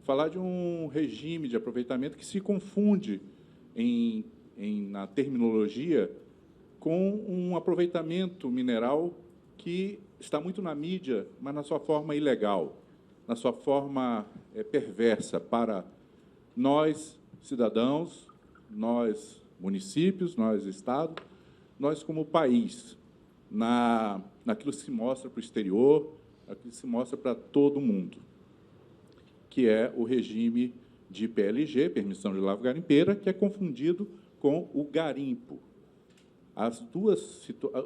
falar de um regime de aproveitamento que se confunde na terminologia com um aproveitamento mineral que está muito na mídia, mas na sua forma ilegal, na sua forma perversa para nós, cidadãos, nós, municípios, nós, Estado, nós, como país, naquilo que se mostra para o exterior, naquilo que se mostra para todo mundo, que é o regime de PLG, Permissão de Lavra Garimpeira, que é confundido com o garimpo.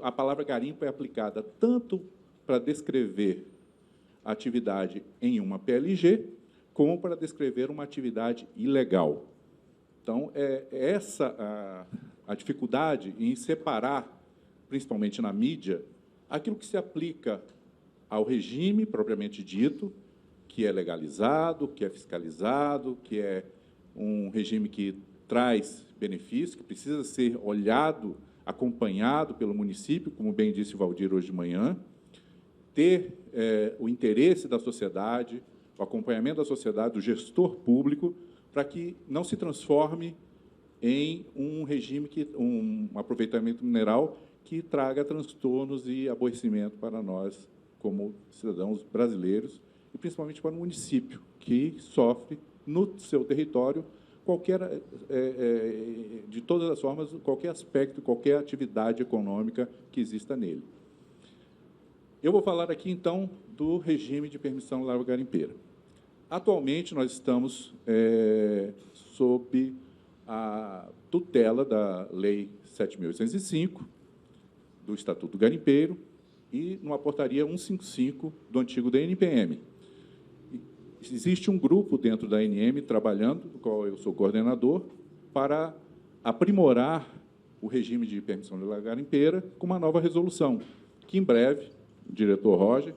A palavra garimpo é aplicada tanto para descrever a atividade em uma PLG, como para descrever uma atividade ilegal. Então, é essa a dificuldade em separar, principalmente na mídia, aquilo que se aplica ao regime propriamente dito, que é legalizado, que é fiscalizado, que é um regime que traz benefícios, que precisa ser olhado, acompanhado pelo município, como bem disse o Valdir hoje de manhã, ter o interesse da sociedade, o acompanhamento da sociedade, do gestor público, para que não se transforme em um regime, um aproveitamento mineral que traga transtornos e aborrecimento para nós, como cidadãos brasileiros, e principalmente para o município, que sofre no seu território de todas as formas, qualquer aspecto, qualquer atividade econômica que exista nele. Eu vou falar aqui, então, do regime de permissão de lavra garimpeira. Atualmente, nós estamos sob a tutela da Lei 7.805, do Estatuto do Garimpeiro, e numa portaria 155 do antigo DNPM. Existe um grupo dentro da ANM trabalhando, do qual eu sou coordenador, para aprimorar o regime de permissão de lavra garimpeira com uma nova resolução, que, em breve, o diretor Roger,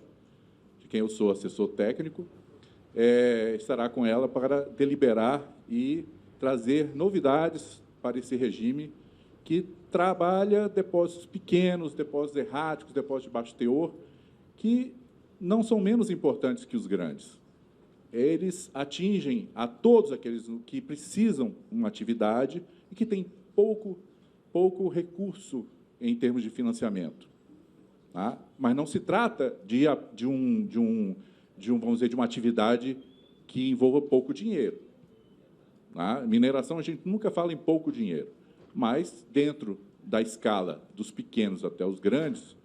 de quem eu sou assessor técnico, estará com ela para deliberar e trazer novidades para esse regime que trabalha depósitos pequenos, depósitos erráticos, depósitos de baixo teor, que não são menos importantes que os grandes. Eles atingem a todos aqueles que precisam de uma atividade e que têm pouco recurso em termos de financiamento. Tá? Mas não se trata vamos dizer, de uma atividade que envolva pouco dinheiro. Tá? Mineração, a gente nunca fala em pouco dinheiro, mas, dentro da escala dos pequenos até os grandes,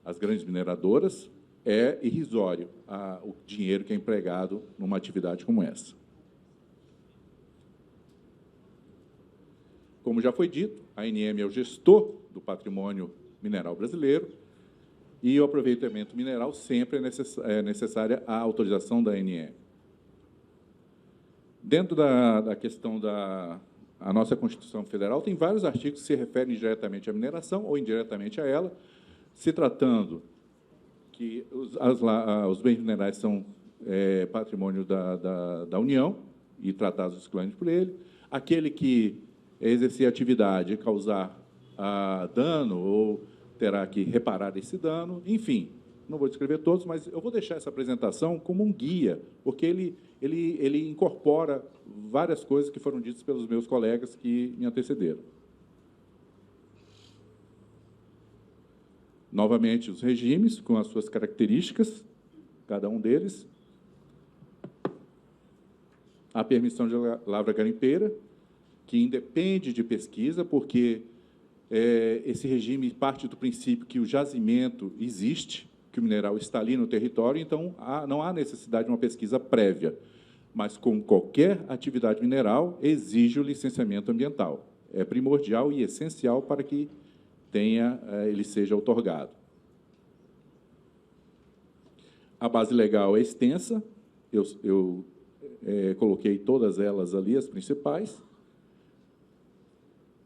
as grandes mineradoras, é irrisório o dinheiro que é empregado numa atividade como essa. Como já foi dito, a ANM é o gestor do patrimônio mineral brasileiro e o aproveitamento mineral sempre é necessária a autorização da ANM. Dentro da questão a nossa Constituição Federal, tem vários artigos que se referem diretamente à mineração ou indiretamente a ela, se tratando que os bens minerais são patrimônio da União e tratados exclusivamente por ele. Aquele que exercer atividade e causar dano ou terá que reparar esse dano, enfim, não vou descrever todos, mas eu vou deixar essa apresentação como um guia, porque ele incorpora várias coisas que foram ditas pelos meus colegas que me antecederam. Novamente, os regimes, com as suas características, cada um deles. A permissão de lavra garimpeira, que independe de pesquisa, porque esse regime parte do princípio que o jazimento existe, que o mineral está ali no território, então não há necessidade de uma pesquisa prévia. Mas, como qualquer atividade mineral, exige o licenciamento ambiental. É primordial e essencial para que ele seja outorgado. A base legal é extensa, eu coloquei todas elas ali, as principais.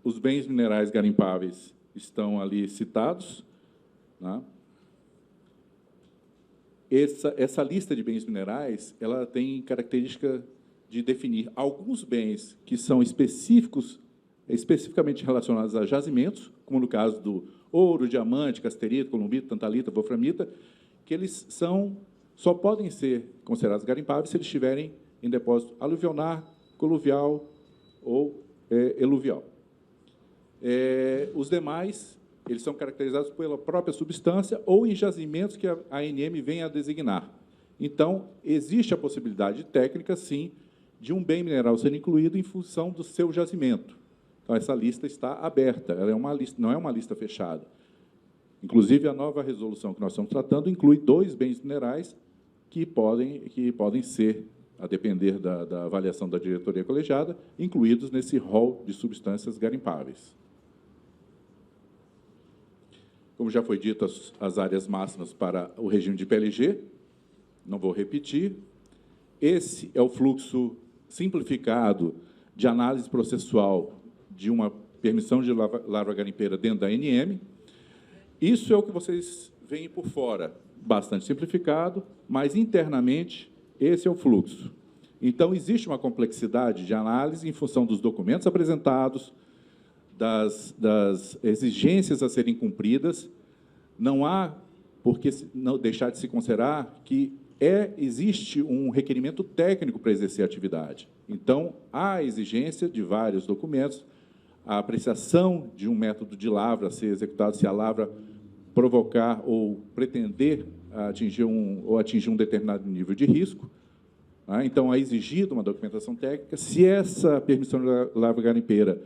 Os bens minerais garimpáveis estão ali citados. Né? Essa lista de bens minerais ela tem característica de definir alguns bens que são especificamente relacionados a jazimentos, como no caso do ouro, diamante, casterita, columbita, tantalita, wolframita, que eles só podem ser considerados garimpáveis se eles estiverem em depósito aluvionar, coluvial ou eluvial. Os demais, eles são caracterizados pela própria substância ou em jazimentos que a ANM vem a designar. Então, existe a possibilidade técnica, sim, de um bem mineral ser incluído em função do seu jazimento. Então, essa lista está aberta, ela é uma lista, não é uma lista fechada. Inclusive, a nova resolução que nós estamos tratando inclui 2 bens minerais que podem ser, a depender da avaliação da diretoria colegiada, incluídos nesse rol de substâncias garimpáveis. Como já foi dito, as áreas máximas para o regime de PLG, não vou repetir. Esse é o fluxo simplificado de análise processual de uma permissão de lavra garimpeira dentro da ANM. Isso é o que vocês veem por fora, bastante simplificado, mas internamente esse é o fluxo. Então, existe uma complexidade de análise em função dos documentos apresentados, das exigências a serem cumpridas. Não há por que não deixar de se considerar que existe um requerimento técnico para exercer a atividade. Então, há exigência de vários documentos, a apreciação de um método de lavra a ser executado, se a lavra provocar ou pretender atingir um determinado nível de risco. Então, é exigida uma documentação técnica. Se essa permissão de lavra garimpeira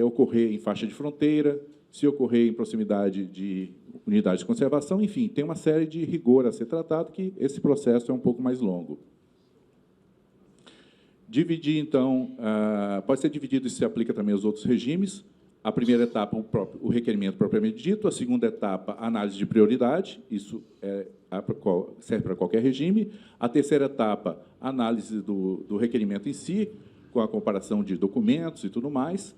ocorrer em faixa de fronteira, se ocorrer em proximidade de unidades de conservação, enfim, tem uma série de rigor a ser tratado, que esse processo é um pouco mais longo. Dividir, então, pode ser dividido, isso se aplica também aos outros regimes. A primeira etapa, o requerimento propriamente dito. A segunda etapa, análise de prioridade, isso serve para qualquer regime. A terceira etapa, análise do requerimento em si, com a comparação de documentos e tudo mais.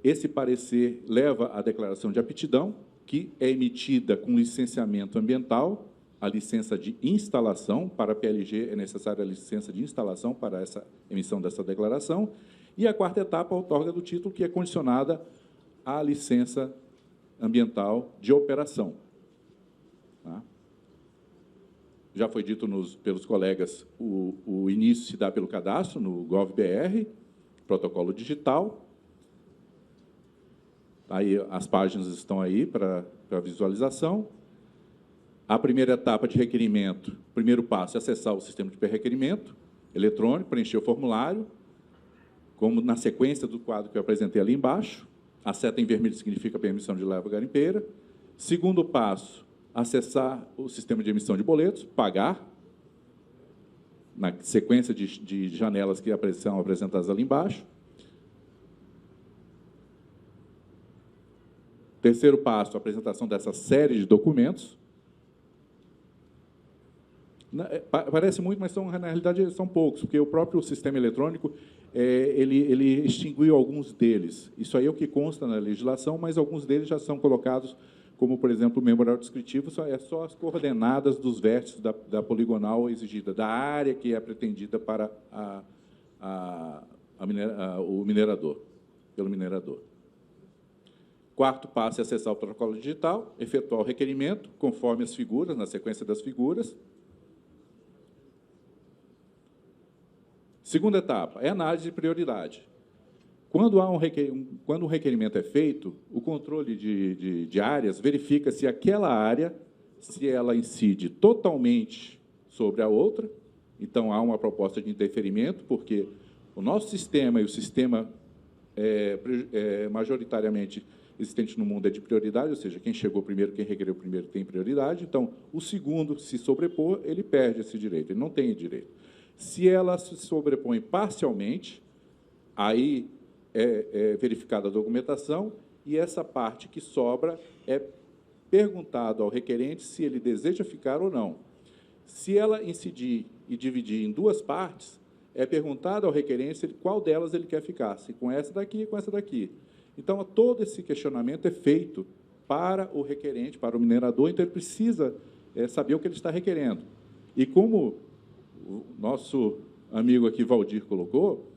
Esse parecer leva à declaração de aptidão, que é emitida com licenciamento ambiental, a licença de instalação. Para a PLG é necessária a licença de instalação para essa emissão dessa declaração. E a quarta etapa, a outorga do título, que é condicionada à licença ambiental de operação. Tá? Já foi dito pelos colegas, o início se dá pelo cadastro no GovBR, protocolo digital. Aí, as páginas estão aí para visualização. A primeira etapa de requerimento, o primeiro passo é acessar o sistema de pré-requerimento eletrônico, preencher o formulário, como na sequência do quadro que eu apresentei ali embaixo. A seta em vermelho significa permissão de lavra garimpeira. Segundo passo, acessar o sistema de emissão de boletos, pagar, na sequência de janelas que são apresentadas ali embaixo. Terceiro passo, a apresentação dessa série de documentos. Parece muito, mas na realidade são poucos, porque o próprio sistema eletrônico ele extinguiu alguns deles. Isso aí é o que consta na legislação, mas alguns deles já são colocados, como, por exemplo, o memorial descritivo, é só as coordenadas dos vértices da poligonal exigida, da área que é pretendida para o minerador, pelo minerador. Quarto passo é acessar o protocolo digital, efetuar o requerimento, conforme as figuras, na sequência das figuras. Segunda etapa é análise de prioridade. Quando um requerimento é feito, o controle de áreas verifica se aquela área, se ela incide totalmente sobre a outra. Então, há uma proposta de interferimento, porque o nosso sistema e o sistema majoritariamente existente no mundo é de prioridade, ou seja, quem chegou primeiro, quem requereu primeiro tem prioridade. Então, o segundo, se sobrepor, ele perde esse direito, ele não tem direito. Se ela se sobrepõe parcialmente, aí é verificada a documentação e essa parte que sobra é perguntado ao requerente se ele deseja ficar ou não. Se ela incidir e dividir em duas partes, é perguntado ao requerente qual delas ele quer ficar, se com essa daqui e com essa daqui. Então, todo esse questionamento é feito para o requerente, para o minerador, então ele precisa saber o que ele está requerendo. E como o nosso amigo aqui, Valdir, colocou,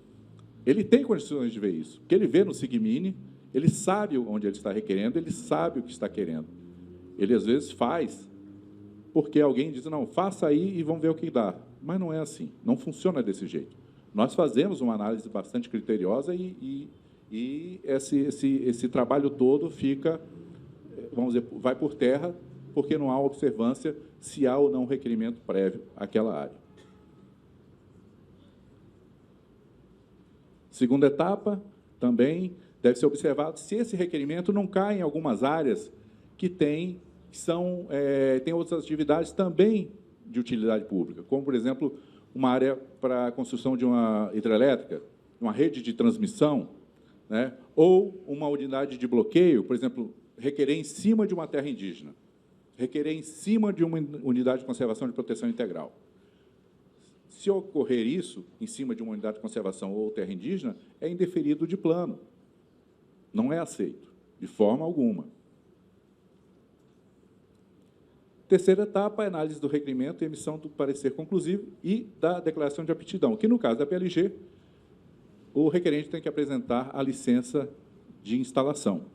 ele tem condições de ver isso, porque ele vê no SIGMINI, ele sabe onde ele está requerendo, ele sabe o que está querendo. Ele, às vezes, faz, porque alguém diz, não, faça aí e vamos ver o que dá. Mas não é assim, não funciona desse jeito. Nós fazemos uma análise bastante criteriosa e esse trabalho todo fica, vamos dizer, vai por terra, porque não há observância se há ou não requerimento prévio àquela área. Segunda etapa, também deve ser observado se esse requerimento não cai em algumas áreas que têm outras atividades também de utilidade pública, como, por exemplo, uma área para a construção de uma hidrelétrica, uma rede de transmissão, né? Ou uma unidade de bloqueio, por exemplo, requerer em cima de uma terra indígena, requerer em cima de uma unidade de conservação e proteção integral. Se ocorrer isso, em cima de uma unidade de conservação ou terra indígena, é indeferido de plano. Não é aceito, de forma alguma. Terceira etapa, a análise do requerimento e emissão do parecer conclusivo e da declaração de aptidão, que, no caso da PLG, o requerente tem que apresentar a licença de instalação.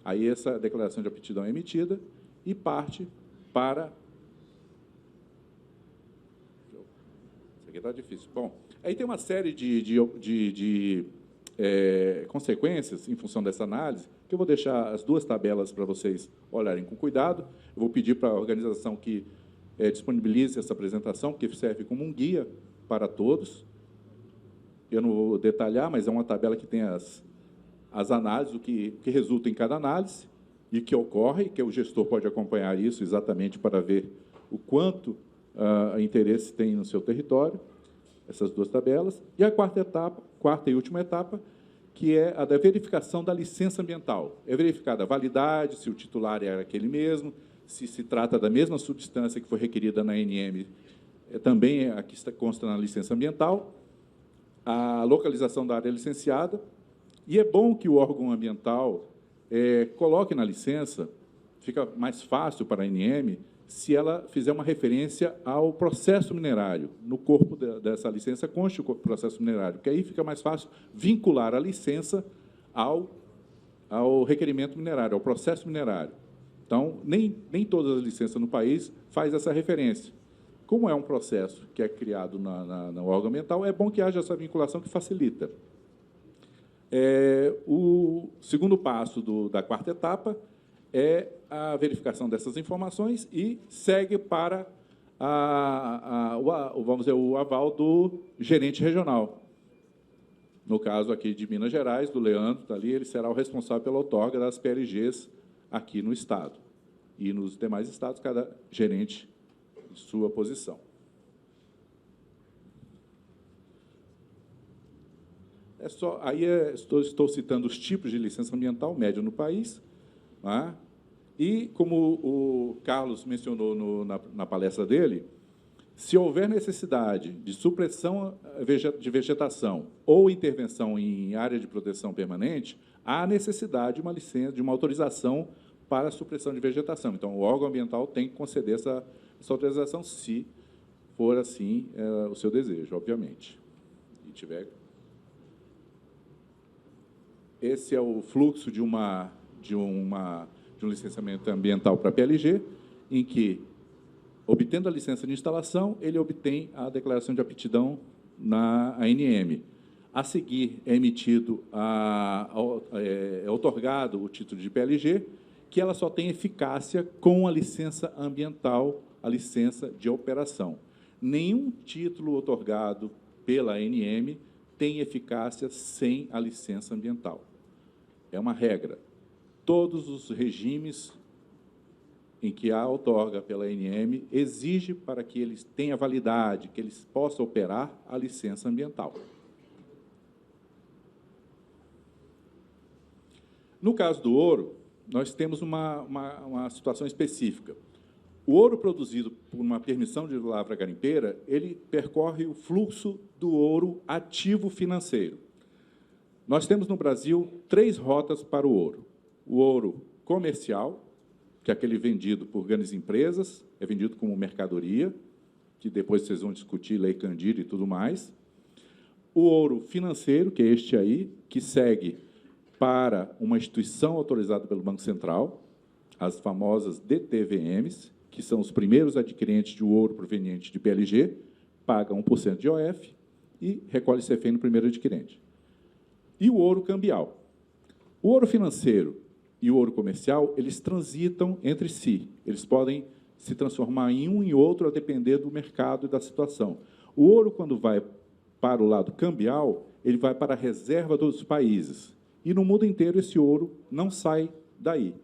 Aí essa declaração de aptidão é emitida e parte para... Isso aqui está difícil. Bom, aí tem uma série de consequências em função dessa análise, que eu vou deixar as duas tabelas para vocês olharem com cuidado. Eu vou pedir para a organização que disponibilize essa apresentação, que serve como um guia para todos. Eu não vou detalhar, mas é uma tabela que tem as análises, o que resulta em cada análise e que ocorre, que o gestor pode acompanhar isso exatamente para ver o quanto interesse tem no seu território, essas duas tabelas. E a quarta e última etapa, que é a da verificação da licença ambiental. É verificada a validade, se o titular é aquele mesmo, se se trata da mesma substância que foi requerida na ANM, também aqui consta na licença ambiental, a localização da área licenciada, e é bom que o órgão ambiental coloque na licença, fica mais fácil para a ANM, se ela fizer uma referência ao processo minerário. No corpo dessa licença conste o processo minerário, que aí fica mais fácil vincular a licença ao requerimento minerário, ao processo minerário. Então, nem todas as licenças no país faz essa referência. Como é um processo que é criado no órgão ambiental, é bom que haja essa vinculação que facilita. O segundo passo da quarta etapa é a verificação dessas informações e segue para vamos dizer, o aval do gerente regional. No caso aqui de Minas Gerais, do Leandro, está ali, ele será o responsável pela outorga das PLGs aqui no Estado. E nos demais estados, cada gerente em sua posição. Estou citando os tipos de licença ambiental média no país, né? E, como o Carlos mencionou na palestra dele, se houver necessidade de supressão de vegetação ou intervenção em área de proteção permanente, há necessidade de uma licença, de uma autorização para a supressão de vegetação. Então, o órgão ambiental tem que conceder essa autorização, se for assim o seu desejo, obviamente. E tiver... Esse é o fluxo de um licenciamento ambiental para a PLG, em que, obtendo a licença de instalação, ele obtém a declaração de aptidão na ANM. A seguir, é emitido, é otorgado o título de PLG, que ela só tem eficácia com a licença ambiental, a licença de operação. Nenhum título otorgado pela ANM tem eficácia sem a licença ambiental. É uma regra. Todos os regimes em que a outorga pela ANM exige para que eles tenham validade, que eles possam operar a licença ambiental. No caso do ouro, nós temos uma situação específica. O ouro produzido por uma permissão de lavra garimpeira, ele percorre o fluxo do ouro ativo financeiro. Nós temos no Brasil 3 rotas para o ouro. O ouro comercial, que é aquele vendido por grandes empresas, é vendido como mercadoria, que depois vocês vão discutir Lei Candir e tudo mais. O ouro financeiro, que é este aí, que segue para uma instituição autorizada pelo Banco Central, as famosas DTVMs, que são os primeiros adquirentes de ouro proveniente de PLG, pagam 1% de OF. e recolhe CEFEM no primeiro adquirente. E o ouro cambial. O ouro financeiro e o ouro comercial, eles transitam entre si. Eles podem se transformar em um e outro a depender do mercado e da situação. O ouro, quando vai para o lado cambial, ele vai para a reserva dos países. E no mundo inteiro esse ouro não sai daí.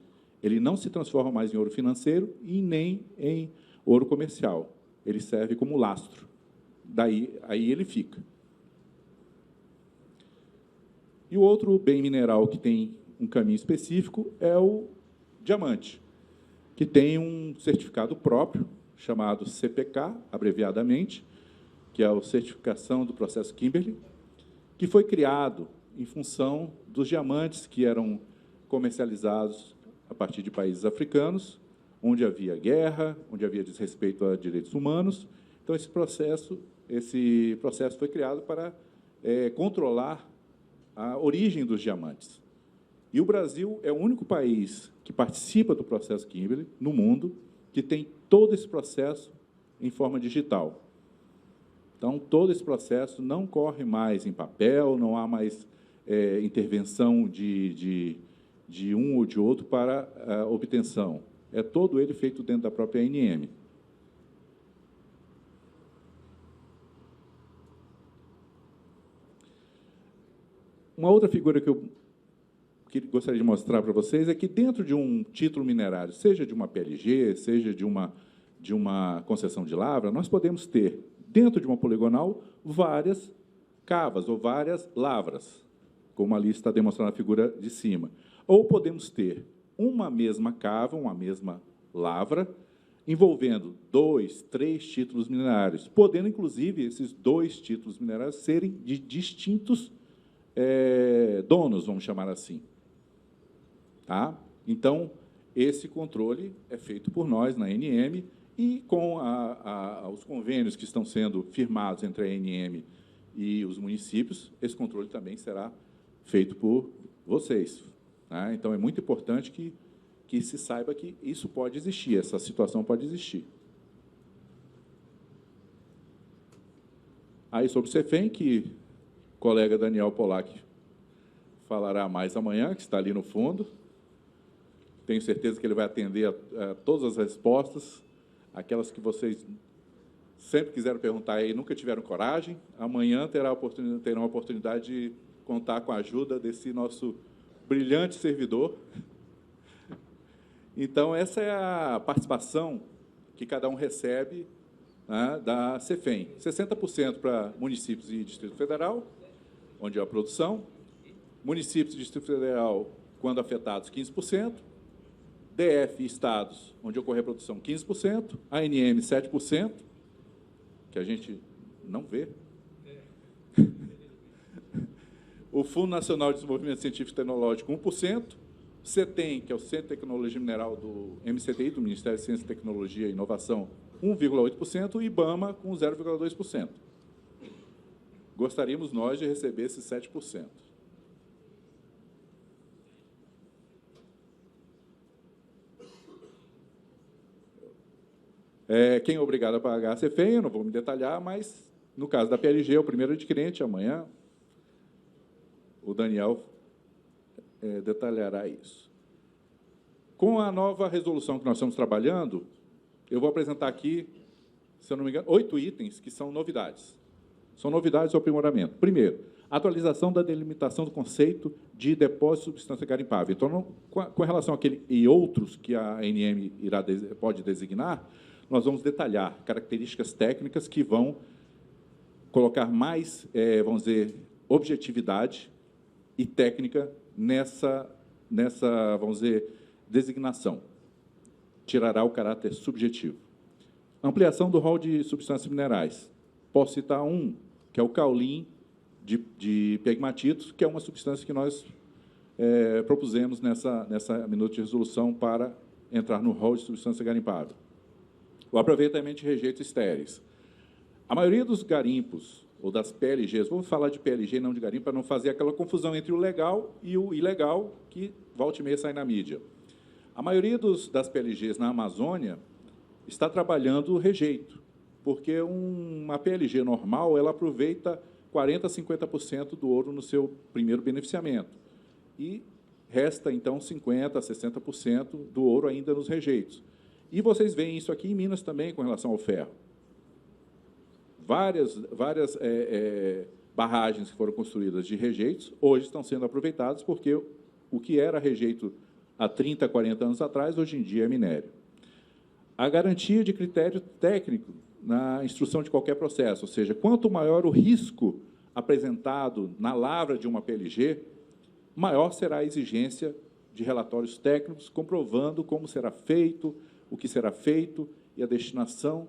Ele não se transforma mais em ouro financeiro e nem em ouro comercial. Ele serve como lastro. Daí aí ele fica. E o outro bem mineral que tem um caminho específico é o diamante, que tem um certificado próprio, chamado CPK, abreviadamente, que é a certificação do processo Kimberley, que foi criado em função dos diamantes que eram comercializados a partir de países africanos, onde havia guerra, onde havia desrespeito a direitos humanos. Então, esse processo foi criado para controlar a origem dos diamantes. E o Brasil é o único país que participa do processo Kimberley no mundo que tem todo esse processo em forma digital. Então, todo esse processo não corre mais em papel, não há mais intervenção de um ou de outro para a obtenção. É todo ele feito dentro da própria ANM. Uma outra figura que eu gostaria de mostrar para vocês é que, dentro de um título minerário, seja de uma PLG, seja de uma concessão de lavra, nós podemos ter, dentro de uma poligonal, várias cavas ou várias lavras, como ali está demonstrando a figura de cima. Ou podemos ter uma mesma cava, uma mesma lavra, envolvendo 2, 3 títulos minerários, podendo, inclusive, esses 2 títulos minerários serem de distintos donos, vamos chamar assim. Tá? Então, esse controle é feito por nós na ANM e, com os convênios que estão sendo firmados entre a ANM e os municípios, esse controle também será feito por vocês. Tá? Então, é muito importante que se saiba que isso pode existir, essa situação pode existir. Aí, sobre o CEFEM, que o colega Daniel Polak falará mais amanhã, que está ali no fundo. Tenho certeza que ele vai atender a todas as respostas, aquelas que vocês sempre quiseram perguntar e nunca tiveram coragem. Amanhã terão a oportunidade de contar com a ajuda desse nosso brilhante servidor. Então, essa é a participação que cada um recebe, né, da CEFEM. 60% para municípios e Distrito Federal, onde é a produção. Municípios e Distrito Federal, quando afetados, 15%. DF e estados, onde ocorre a produção, 15%. ANM, 7%, que a gente não vê. O Fundo Nacional de Desenvolvimento Científico e Tecnológico, 1%. O CETEM, que é o Centro de Tecnologia Mineral do MCTI, do Ministério de Ciência, Tecnologia e Inovação, 1,8%. O IBAMA, com 0,2%. Gostaríamos nós de receber esses 7%. Quem é obrigado a pagar a CEFEM, eu não vou me detalhar, mas, no caso da PLG, é o primeiro adquirente, amanhã o Daniel detalhará isso. Com a nova resolução que nós estamos trabalhando, eu vou apresentar aqui, se eu não me engano, 8 itens que são novidades. São novidades ou aprimoramento. Primeiro, atualização da delimitação do conceito de depósito de substância garimpável. Então, com relação àquele e outros que a ANM pode designar, nós vamos detalhar características técnicas que vão colocar mais, vamos dizer, objetividade e técnica nessa, vamos dizer, designação. Tirará o caráter subjetivo. Ampliação do rol de substâncias minerais. Posso citar um, que é o caulim de pegmatitos, que é uma substância que nós propusemos nessa minuta de resolução para entrar no rol de substância garimpável. O aproveitamento de rejeitos estéreis. A maioria dos garimpos, ou das PLGs, vamos falar de PLG, não de garimpo, para não fazer aquela confusão entre o legal e o ilegal, que volta e meia sai na mídia. A maioria das PLGs na Amazônia está trabalhando o rejeito, porque uma PLG normal, ela aproveita 40% a 50% do ouro no seu primeiro beneficiamento. E resta, então, 50% a 60% do ouro ainda nos rejeitos. E vocês veem isso aqui em Minas também, com relação ao ferro. Várias barragens que foram construídas de rejeitos, hoje estão sendo aproveitadas, porque o que era rejeito há 30, 40 anos atrás, hoje em dia é minério. A garantia de critério técnico na instrução de qualquer processo, ou seja, quanto maior o risco apresentado na lavra de uma PLG, maior será a exigência de relatórios técnicos comprovando como será feito, o que será feito e a destinação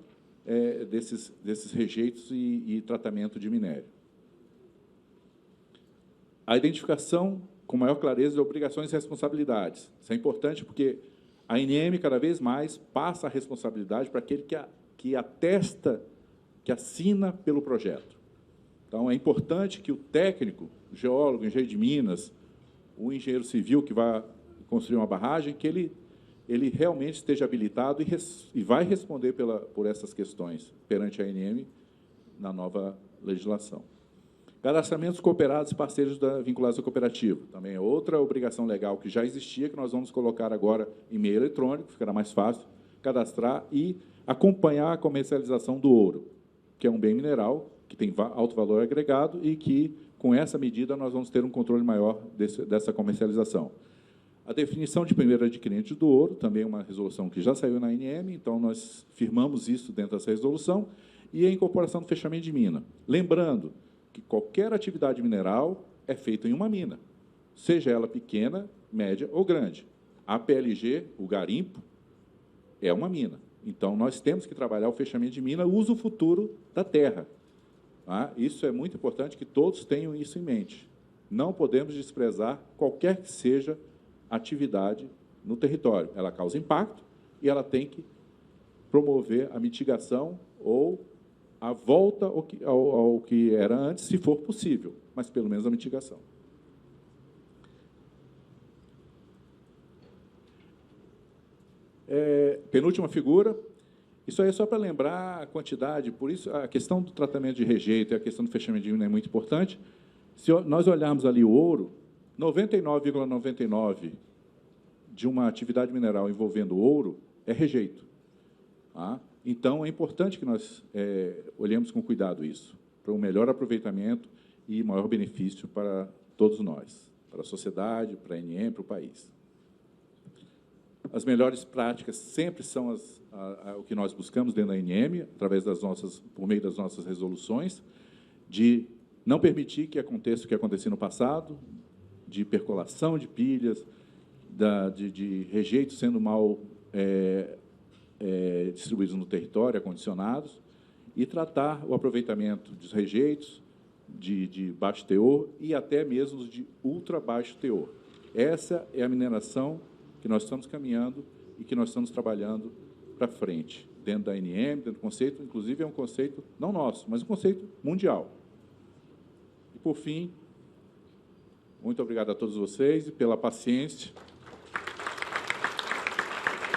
desses rejeitos e tratamento de minério. A identificação com maior clareza de obrigações e responsabilidades. Isso é importante porque a ANM, cada vez mais, passa a responsabilidade para aquele que atesta, que assina pelo projeto. Então, é importante que o técnico, o geólogo, o engenheiro de minas, o engenheiro civil que vai construir uma barragem, que ele realmente esteja habilitado e vai responder por essas questões perante a ANM na nova legislação. Cadastramentos cooperados e parceiros vinculados ao cooperativo. Também é outra obrigação legal que já existia, que nós vamos colocar agora em meio eletrônico, ficará mais fácil cadastrar e acompanhar a comercialização do ouro, que é um bem mineral, que tem alto valor agregado e que, com essa medida, nós vamos ter um controle maior dessa comercialização. A definição de primeiro adquirente do ouro, também é uma resolução que já saiu na ANM, então nós firmamos isso dentro dessa resolução, e a incorporação do fechamento de mina. Lembrando que qualquer atividade mineral é feita em uma mina, seja ela pequena, média ou grande. A PLG, o garimpo, é uma mina. Então, nós temos que trabalhar o fechamento de mina, o uso futuro da terra. Tá? Isso é muito importante que todos tenham isso em mente. Não podemos desprezar qualquer que seja a atividade no território. Ela causa impacto e ela tem que promover a mitigação ou a volta ao que era antes, se for possível, mas pelo menos a mitigação. Penúltima figura. Isso aí é só para lembrar a quantidade, por isso a questão do tratamento de rejeito e a questão do fechamento de mina é muito importante. Se nós olharmos ali o ouro, 99,99% de uma atividade mineral envolvendo ouro é rejeito. Tá? Então, é importante que nós olhemos com cuidado isso, para um melhor aproveitamento e maior benefício para todos nós, para a sociedade, para a ANM, para o país. As melhores práticas sempre são o que nós buscamos dentro da ANM, através por meio das nossas resoluções, de não permitir que aconteça o que aconteceu no passado, de percolação de pilhas, de rejeitos sendo mal distribuídos no território, acondicionados, e tratar o aproveitamento dos rejeitos de baixo teor e até mesmo os de ultra baixo teor. Essa é a mineração que nós estamos caminhando e que nós estamos trabalhando para frente, dentro da ANM, dentro do conceito, inclusive é um conceito não nosso, mas um conceito mundial. E, por fim, muito obrigado a todos vocês e pela paciência.